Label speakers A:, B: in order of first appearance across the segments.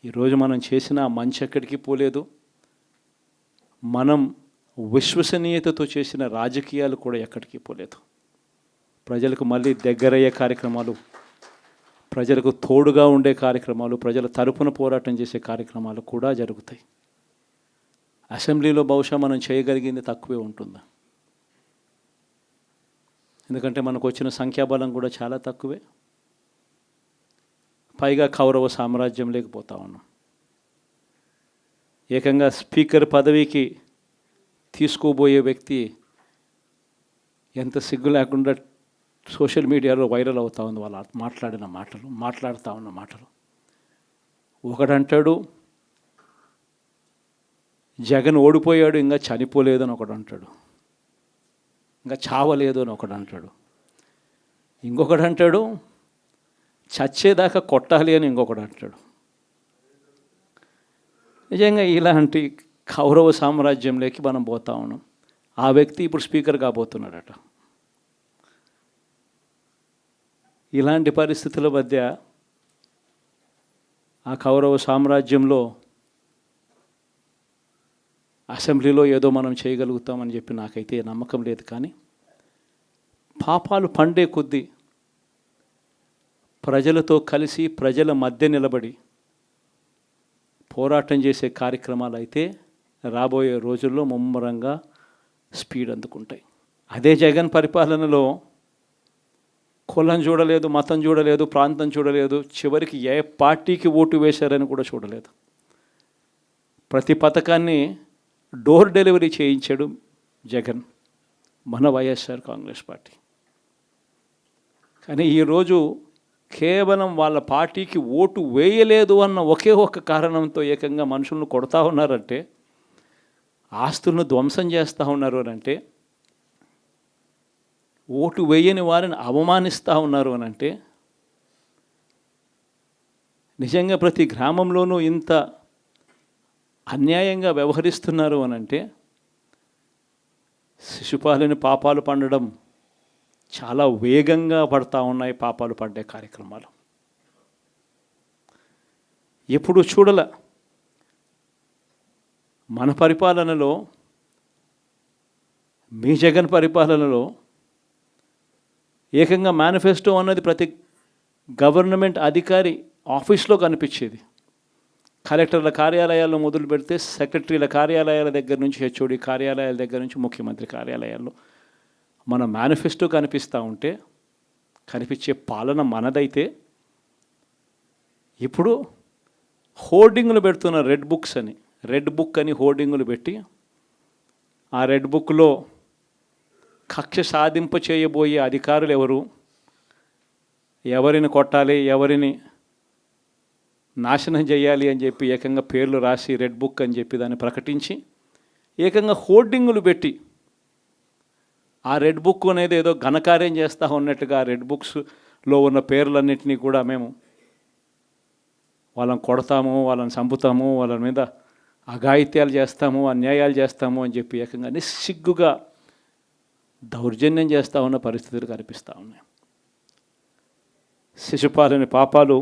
A: ఈరోజు మనం చేసిన మంచి ఎక్కడికి పోలేదు. మనం విశ్వసనీయతతో చేసిన రాజకీయాలు కూడా ఎక్కడికి పోలేదు. ప్రజలకు మళ్ళీ దగ్గరయ్యే కార్యక్రమాలు, ప్రజలకు తోడుగా ఉండే కార్యక్రమాలు, ప్రజల తరపున పోరాటం చేసే కార్యక్రమాలు కూడా జరుగుతాయి. అసెంబ్లీలో బహుశా మనం చేయగలిగింది తక్కువే ఉంటుంది. ఎందుకంటే మనకు వచ్చిన సంఖ్యాబలం కూడా చాలా తక్కువే. పైగా కౌరవ సామ్రాజ్యం లేకపోతా ఉన్నాం. ఏకంగా స్పీకర్ పదవికి తీసుకోబోయే వ్యక్తి ఎంత సిగ్గు లేకుండా సోషల్ మీడియాలో వైరల్ అవుతా ఉంది. వాళ్ళు మాట్లాడుతూ ఉన్న మాటలు. ఒకడంటాడు జగన్ ఓడిపోయాడు, ఇంకా చనిపోలేదు అని ఒకడు అంటాడు. ఇంకా చావలేదు అని ఒకడు అంటాడు. ఇంకొకడు అంటాడు చచ్చేదాకా కొట్టాలి అని ఇంకొకడు అంటాడు. నిజంగా ఇలాంటి కౌరవ సామ్రాజ్యంలోకి మనం పోతా ఉన్నాం. ఆ వ్యక్తి ఇప్పుడు స్పీకర్ కాబోతున్నాడట. ఇలాంటి పరిస్థితుల మధ్య ఆ కౌరవ సామ్రాజ్యంలో అసెంబ్లీలో ఏదో మనం చేయగలుగుతామని చెప్పి నాకైతే నమ్మకం లేదు. కానీ పాపాలు పండే కొద్దీ ప్రజలతో కలిసి ప్రజల మధ్య నిలబడి పోరాటం చేసే కార్యక్రమాలు అయితే రాబోయే రోజుల్లో ముమ్మరంగా స్పీడ్ అందుకుంటాయి. అదే జగన్ పరిపాలనలో కులం చూడలేదు, మతం చూడలేదు, ప్రాంతం చూడలేదు, చివరికి ఏ పార్టీకి ఓటు వేశారని కూడా చూడలేదు. ప్రతి పథకాన్ని డోర్ డెలివరీ చేయించాడు జగన్, మన వైఎస్ఆర్ కాంగ్రెస్ పార్టీ. కానీ ఈరోజు కేవలం వాళ్ళ పార్టీకి ఓటు వేయలేదు అన్న ఒకే ఒక కారణంతో ఏకంగా మనుషులను కొడతా ఉన్నారంటే, ఆస్తులను ధ్వంసం చేస్తూ ఉన్నారు అని అంటే, ఓటు వేయని వారిని అవమానిస్తూ ఉన్నారు అని అంటే, నిజంగా ప్రతి గ్రామంలోనూ ఇంత అన్యాయంగా వ్యవహరిస్తున్నారు అని అంటే, శిశుపాలని పాపాలు పండడం చాలా వేగంగా పడతా ఉన్నాయి. పాపాలు పడ్డే కార్యక్రమాలు ఎప్పుడు చూడల. మన పరిపాలనలో, మీ జగన్ పరిపాలనలో ఏకంగా మేనిఫెస్టో అన్నది ప్రతి గవర్నమెంట్ అధికారి ఆఫీస్లో కనిపించేది. కలెక్టర్ల కార్యాలయాల్లో మొదలు పెడితే సెక్రటరీల కార్యాలయాల దగ్గర నుంచి, హెచ్ఓడి కార్యాలయాల దగ్గర నుంచి ముఖ్యమంత్రి కార్యాలయాల్లో మన మేనిఫెస్టో కనిపిస్తూ ఉంటే, కనిపించే పాలన మనదైతే, ఇప్పుడు హోర్డింగులు పెడుతున్న రెడ్ బుక్ అని హోర్డింగులు పెట్టి, ఆ రెడ్ బుక్లో కక్ష సాధింప చేయబోయే అధికారులు ఎవరు, ఎవరిని కొట్టాలి, ఎవరిని నాశనం చేయాలి అని చెప్పి ఏకంగా పేర్లు రాసి రెడ్ బుక్ అని చెప్పి దాన్ని ప్రకటించి ఏకంగా హోర్డింగులు పెట్టి, ఆ రెడ్ బుక్ అనేది ఏదో ఘనకార్యం చేస్తూ ఉన్నట్టుగా రెడ్ బుక్స్లో ఉన్న పేర్లన్నింటినీ కూడా మేము వాళ్ళని కొడతాము, వాళ్ళని చంపుతాము, వాళ్ళ మీద అఘాయిత్యాలు చేస్తాము, అన్యాయాలు చేస్తాము అని చెప్పి ఏకంగా నిస్సిగ్గుగా దౌర్జన్యం చేస్తూ ఉన్న పరిస్థితులు కనిపిస్తూ ఉన్నాయి. శిశుపాలని పాపాలు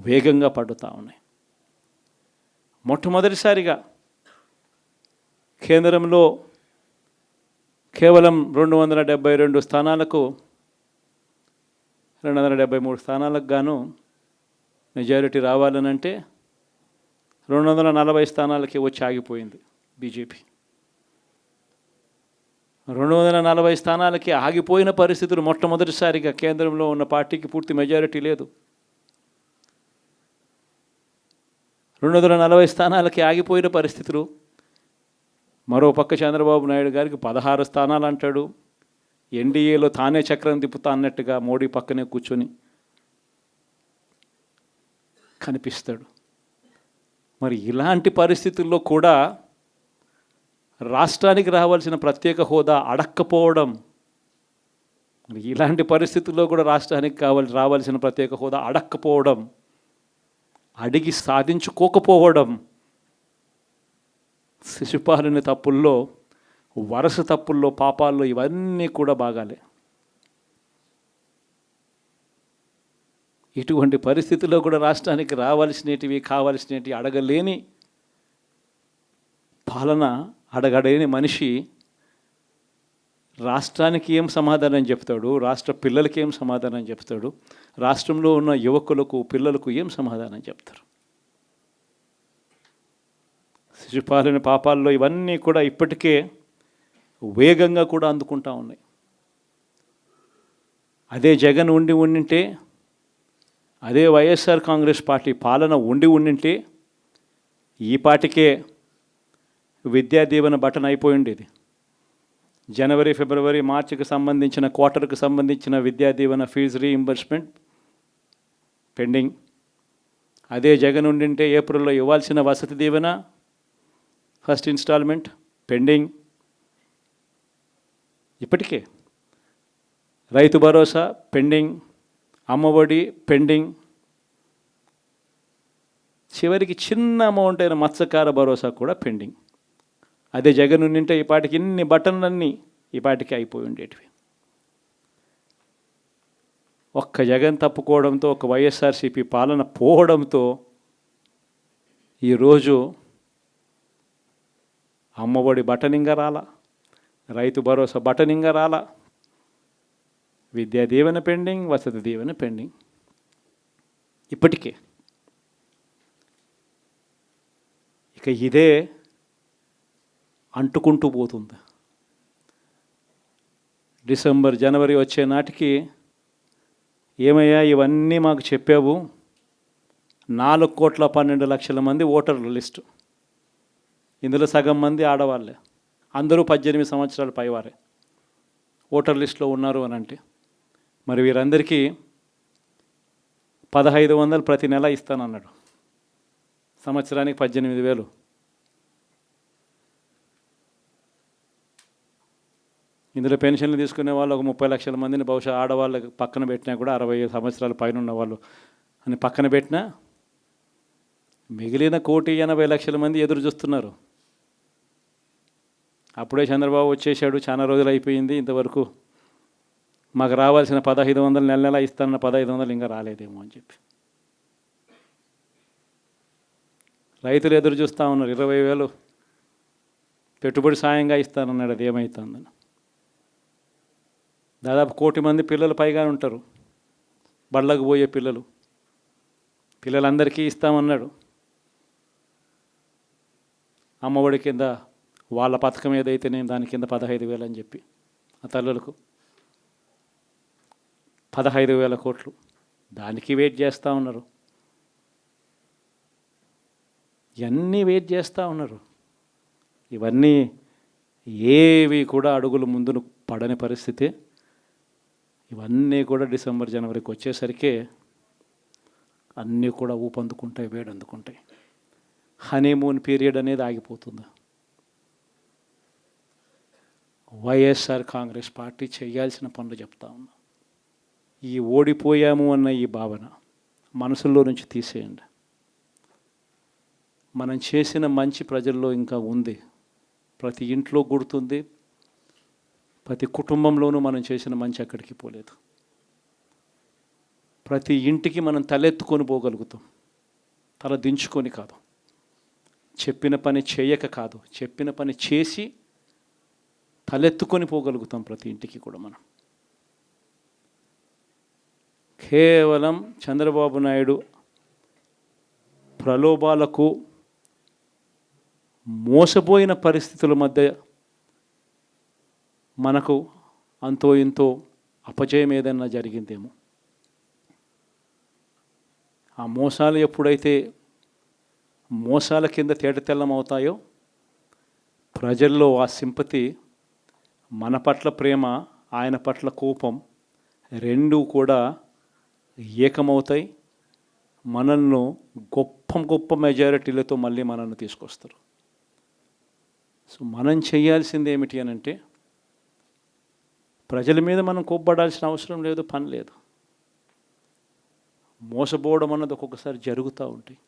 A: వేగంగా పడుతూ ఉన్నాయి. మొట్టమొదటిసారిగా కేంద్రంలో కేవలం 272 స్థానాలకు 273 స్థానాలకు గాను మెజారిటీ రావాలనంటే 240 స్థానాలకి వచ్చి ఆగిపోయింది బీజేపీ. 240 స్థానాలకి ఆగిపోయిన పరిస్థితులు మొట్టమొదటిసారిగా కేంద్రంలో ఉన్న పార్టీకి పూర్తి మెజారిటీ లేదు. 240 స్థానాలకి ఆగిపోయిన పరిస్థితులు. మరో పక్క చంద్రబాబు నాయుడు గారికి 16 స్థానాలు అంటాడు. ఎన్డీఏలో తానే చక్రం తిప్పుతా అన్నట్టుగా మోడీ పక్కనే కూర్చొని కనిపిస్తాడు. మరి ఇలాంటి పరిస్థితుల్లో కూడా రాష్ట్రానికి రావాల్సిన ప్రత్యేక హోదా అడక్కపోవడం, మరి ఇలాంటి పరిస్థితుల్లో కూడా రాష్ట్రానికి రావాల్సిన ప్రత్యేక హోదా అడక్కపోవడం, అడిగి సాధించుకోకపోవడం, శిశుపాలని తప్పుల్లో, వరుస తప్పుల్లో, పాపాల్లో ఇవన్నీ కూడా బాగాలే. ఇటువంటి పరిస్థితుల్లో కూడా రాష్ట్రానికి రావాల్సినటివి కావాల్సినవి అడగలేని పాలన, అడగలేని మనిషి రాష్ట్రానికి ఏం సమాధానం చెప్తాడు, రాష్ట్ర పిల్లలకి ఏం సమాధానం చెప్తాడు, రాష్ట్రంలో ఉన్న యువకులకు పిల్లలకు ఏం సమాధానం చెప్తారు? శిశుపాలన పాపాల్లో ఇవన్నీ కూడా ఇప్పటికే వేగంగా కూడా అందుకుంటా ఉన్నాయి. అదే జగన్ ఉండింటే, అదే వైఎస్ఆర్ కాంగ్రెస్ పార్టీ పాలన ఉండింటే ఈ పాటికే విద్యా దీవెన బటన్ అయిపోయి ఉండేది. జనవరి, ఫిబ్రవరి, మార్చికి సంబంధించిన క్వార్టర్కి సంబంధించిన Vidya Deevena fee reimbursement pending. అదే జగన్ ఉండింటే ఏప్రిల్లో ఇవ్వాల్సిన Vasathi Deevena first instalment pending. ఇప్పటికే రైతు భరోసా పెండింగ్, అమ్మఒడి పెండింగ్, చివరికి చిన్న అమౌంట్ అయిన మత్స్యకార భరోసా కూడా పెండింగ్. అదే జగన్ ఉండింటే ఈ పాటికి ఇన్ని బటన్లన్నీ ఈ పాటికి అయిపోయి ఉండేటివి. ఒక్క జగన్ తప్పుకోవడంతో, ఒక వైఎస్ఆర్సీపీ పాలన పోవడంతో ఈరోజు అమ్మఒడి బటనింగా రాలా, రైతు భరోసా బటనింగా రాలా, విద్యా దీవెన పెండింగ్, వసతి దీవెన పెండింగ్. ఇప్పటికే ఇక ఇదే అంటుకుంటూ పోతుంది. డిసెంబర్, జనవరి వచ్చే నాటికి ఏమయ్యా ఇవన్నీ మాకు చెప్పావు, 4,12,00,000 మంది ఓటర్ల లిస్టు, ఇందులో సగం మంది ఆడవాళ్ళే, అందరూ 18 సంవత్సరాల పైవారే ఓటర్ లిస్టులో ఉన్నారు అని అంటే, మరి వీరందరికీ 1,500 ప్రతి నెల ఇస్తానన్నాడు. సంవత్సరానికి 18,000. ఇందులో పెన్షన్లు తీసుకునే వాళ్ళు ఒక 30 లక్షల మందిని బహుశా ఆడవాళ్ళకి పక్కన పెట్టినా కూడా 65 సంవత్సరాల పైన ఉన్న వాళ్ళు అని పక్కన పెట్టినా మిగిలిన 1,80,00,000 మంది ఎదురు చూస్తున్నారు. అప్పుడే చంద్రబాబు వచ్చేసాడు, చాలా రోజులు అయిపోయింది, ఇంతవరకు మాకు రావాల్సిన 1,500 నెల నెల ఇస్తానన్న 1,500 ఇంకా రాలేదేమో అని చెప్పి రైతులు ఎదురు చూస్తూ ఉన్నారు. 20,000 పెట్టుబడి సాయంగా ఇస్తానన్నాడు, అది ఏమవుతుందని. దాదాపు 1,00,000 మంది పిల్లలు పైగా ఉంటారు, బళ్ళకు పోయే పిల్లలందరికీ ఇస్తామన్నాడు. అమ్మఒడి కింద వాళ్ళ పథకం ఏదైతే నేను దాని కింద 15,000 అని చెప్పి ఆ తల్లులకు 15,000 కోట్లు, దానికి వెయిట్ చేస్తూ ఉన్నారు. ఇవన్నీ వెయిట్ చేస్తూ ఉన్నారు. ఇవన్నీ ఏవి కూడా అడుగులు ముందును పడని పరిస్థితి. ఇవన్నీ కూడా డిసెంబర్, జనవరికి వచ్చేసరికి అన్నీ కూడా ఊపందుకుంటాయి, వేడందుకుంటాయి. హనీమూన్ పీరియడ్ అనేది ఆగిపోతుంది. వైఎస్ఆర్ కాంగ్రెస్ పార్టీ చేయాల్సిన పనులు చెప్తా ఉన్నా. ఈ ఓడిపోయాము అన్న ఈ భావన మనసులో నుంచి తీసేయండి. మనం చేసిన మంచి ప్రజల్లో ఇంకా ఉంది, ప్రతి ఇంట్లో గుర్తుంది, ప్రతి కుటుంబంలోనూ మనం చేసిన మంచి ఎక్కడికి పోలేదు. ప్రతి ఇంటికి మనం తలెత్తుకొని పోగలుగుతాం, తల దించుకొని కాదు, చెప్పిన పని చేయక కాదు, చెప్పిన పని చేసి తలెత్తుకొని పోగలుగుతాం ప్రతి ఇంటికి కూడా మనం. కేవలం చంద్రబాబు నాయుడు ప్రలోభాలకు మోసపోయిన పరిస్థితుల మధ్య మనకు అంతో ఇంతో అపజయం ఏదైనా జరిగిందేమో. ఆ మోసాలు ఎప్పుడైతే మోసాల కింద తేటతెల్లమవుతాయో ప్రజల్లో ఆ సింపతి, మన పట్ల ప్రేమ, ఆయన పట్ల కోపం రెండూ కూడా ఏకమవుతాయి. మనల్ని గొప్ప మెజారిటీలతో మళ్ళీ మనల్ని తీసుకొస్తారు. సో మనం చేయాల్సింది ఏమిటి అని అంటే, ప్రజల మీద మనం కోప్పడాల్సిన అవసరం లేదు, పని లేదు. మోసపోవడం అన్నది ఒక్కొక్కసారి జరుగుతూ ఉంటాయి.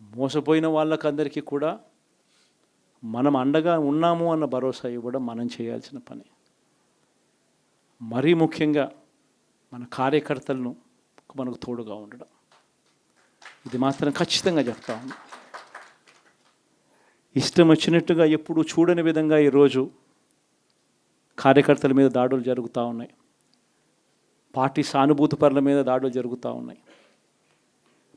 A: మోసపోయిన వాళ్ళకందరికీ కూడా మనం అండగా ఉన్నాము అన్న భరోసా ఇవ్వడం మనం చేయాల్సిన పని. మరీ ముఖ్యంగా మన కార్యకర్తలను మనకు తోడుగా ఉండడం. ఇది మాత్రం ఖచ్చితంగా చెప్తా ఉన్నా. ఇష్టం వచ్చినట్టుగా ఎప్పుడు చూడని విధంగా ఈరోజు కార్యకర్తల మీద దాడులు జరుగుతూ ఉన్నాయి. పార్టీ సానుభూతి పరుల మీద దాడులు జరుగుతూ ఉన్నాయి.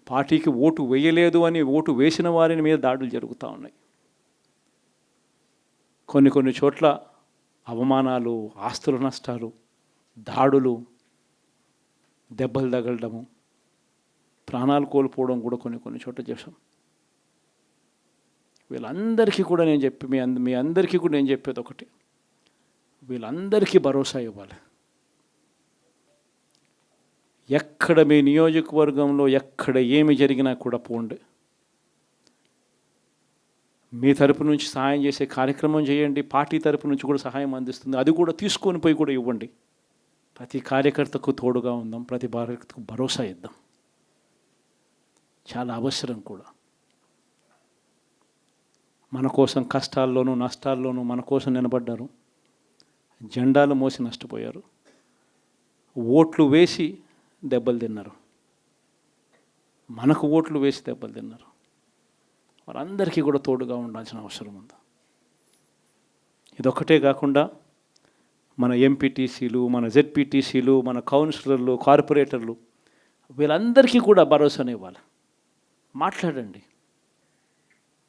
A: పార్టీకి ఓటు వేయలేదు అని ఓటు వేసిన వారి మీద దాడులు జరుగుతూ ఉన్నాయి. కొన్ని చోట్ల అవమానాలు, ఆస్తుల నష్టాలు, దాడులు, దెబ్బలు తగలడము, ప్రాణాలు కోల్పోవడం కూడా కొన్ని చోట్ల చేశాం. వీళ్ళందరికీ కూడా నేను మీ అందరికీ కూడా నేను చెప్పేది ఒకటి, వీళ్ళందరికీ భరోసా ఇవ్వాలి. ఎక్కడ మీ నియోజకవర్గంలో ఎక్కడ ఏమి జరిగినా కూడా పోండి, మీ తరపు నుంచి సహాయం చేసే కార్యక్రమం చేయండి. పార్టీ తరపు నుంచి కూడా సహాయం అందిస్తుంది, అది కూడా తీసుకొని పోయి కూడా ఇవ్వండి. ప్రతి కార్యకర్తకు తోడుగా ఉందాం, ప్రతి కార్యకర్తకు భరోసా ఇద్దాం. చాలా అవసరం కూడా. మన కోసం కష్టాల్లోనూ నష్టాల్లోనూ మన కోసం నిలబడ్డారు, జెండాలు మోసి నష్టపోయారు, ఓట్లు వేసి దెబ్బలు తిన్నారు, మనకు ఓట్లు వేసి దెబ్బలు తిన్నారు. వారందరికీ కూడా తోడుగా ఉండాల్సిన అవసరం ఉంది. ఇదొక్కటే కాకుండా మన ఎంపీటీసీలు, మన జెడ్పీటీసీలు, మన కౌన్సిలర్లు, కార్పొరేటర్లు, వీళ్ళందరికీ కూడా భరోసానే ఇవ్వాలి. మాట్లాడండి.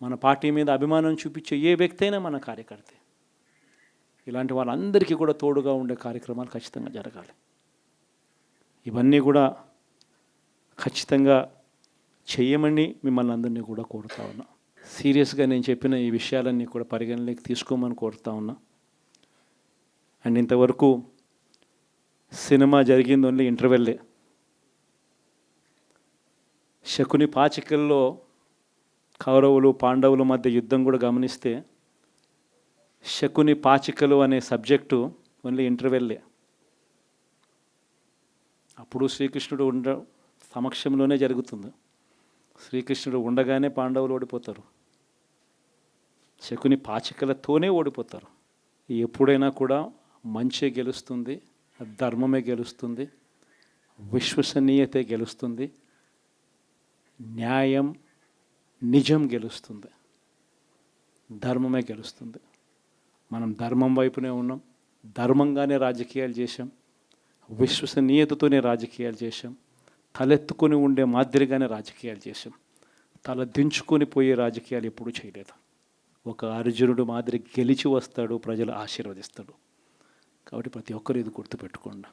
A: మన పార్టీ మీద అభిమానం చూపించే ఏ వ్యక్తి అయినా మన కార్యకర్తే. ఇలాంటి వాళ్ళందరికీ కూడా తోడుగా ఉండే కార్యక్రమాలు ఖచ్చితంగా జరగాలి. ఇవన్నీ కూడా ఖచ్చితంగా చేయమని మిమ్మల్ని అందరినీ కూడా కోరుతా ఉన్నా. సీరియస్గా నేను చెప్పిన ఈ విషయాలన్నీ కూడా పరిగణలోకి తీసుకోమని కోరుతా ఉన్నా. అండ్ ఇంతవరకు సినిమా జరిగింది ఓన్లీ ఇంటర్వెల్లే. శకుని పాచికల్లో కౌరవులు పాండవుల మధ్య యుద్ధం కూడా గమనిస్తే శకుని పాచికలు అనే సబ్జెక్టు ఓన్లీ ఇంటర్వెల్లే. అప్పుడు శ్రీకృష్ణుడు సమక్షంలోనే జరుగుతుంది. శ్రీకృష్ణుడు ఉండగానే పాండవులు ఓడిపోతారు, శకుని పాచికలతోనే ఓడిపోతారు. ఎప్పుడైనా కూడా మంచే గెలుస్తుంది, ధర్మమే గెలుస్తుంది, విశ్వసనీయతే గెలుస్తుంది, న్యాయం నిజం గెలుస్తుంది, ధర్మమే గెలుస్తుంది. మనం ధర్మం వైపునే ఉన్నాం, ధర్మంగానే రాజకీయాలు చేశాం, విశ్వసనీయతతోనే రాజకీయాలు చేశాం, తలెత్తుకొని ఉండే మాదిరిగానే రాజకీయాలు చేశాం. తల దించుకొని పోయే రాజకీయాలు ఎప్పుడూ చేయలేదు. ఒక అర్జునుడు మాదిరి గెలిచి వస్తాడు, ప్రజలు ఆశీర్వదిస్తాడు. కాబట్టి ప్రతి ఒక్కరు ఇది గుర్తుపెట్టుకోండి.